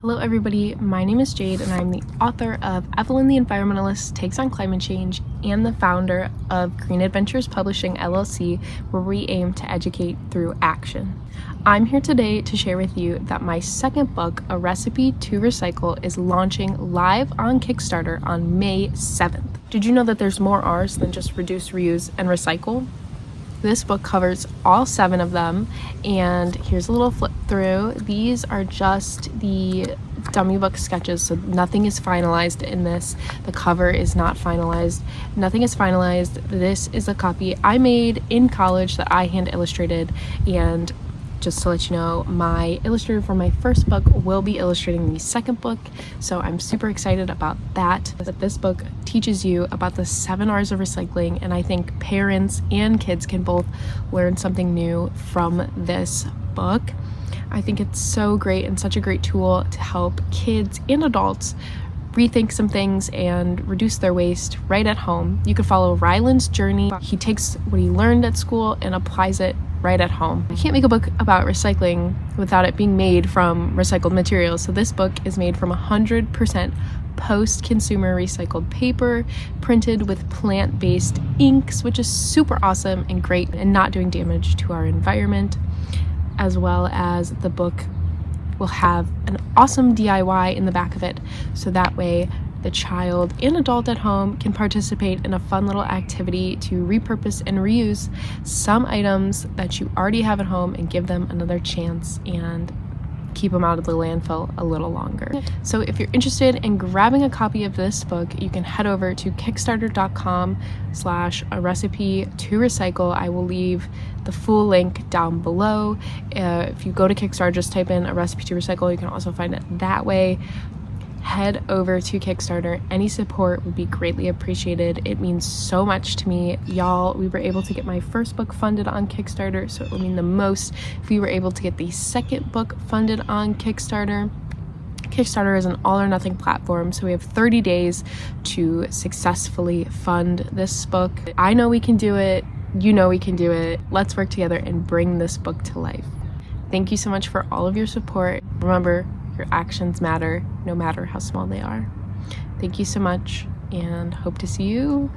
Hello everybody, my name is Jade and I'm the author of Evelyn the Environmentalist Takes on Climate Change and the founder of Green Adventures Publishing LLC, where we aim to educate through action. I'm here today to share with you that my second book, A Recipe to Recycle, is launching live on Kickstarter on May 7th. Did you know that there's more R's than just reduce, reuse, and recycle? This book covers all 7 of them, and here's a little flip through. These are just the dummy book sketches, so nothing is finalized in this. The cover is not finalized. Nothing is finalized. This is a copy I made in college that I hand illustrated, and just to let you know, my illustrator for my first book will be illustrating the second book, so I'm super excited about that. But this book teaches you about the 7 R's of recycling, and I think parents and kids can both learn something new from this book. I think it's so great and such a great tool to help kids and adults rethink some things and reduce their waste right at home. You can follow Ryland's journey. He takes what he learned at school and applies it right at home. I can't make a book about recycling without it being made from recycled materials. So this book is made from 100% post-consumer recycled paper, printed with plant-based inks, which is super awesome and great and not doing damage to our environment, as well as the book will have an awesome DIY in the back of it, so that way the child and adult at home can participate in a fun little activity to repurpose and reuse some items that you already have at home and give them another chance and keep them out of the landfill a little longer. So if you're interested in grabbing a copy of this book, you can head over to kickstarter.com/a-recipe-to-recycle. I will leave the full link down below. If you go to Kickstarter, just type in A Recipe to Recycle. You can also find it that way. Head over to Kickstarter. Any support would be greatly appreciated. It means so much to me. Y'all, we were able to get my first book funded on Kickstarter, so it would mean the most if we were able to get the second book funded on Kickstarter. Kickstarter is an all or nothing platform, so we have 30 days to successfully fund this book. I know we can do it. You know we can do it. Let's work together and bring this book to life. Thank you so much for all of your support. Remember, your actions matter, no matter how small they are. Thank you so much, and hope to see you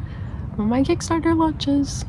when my Kickstarter launches.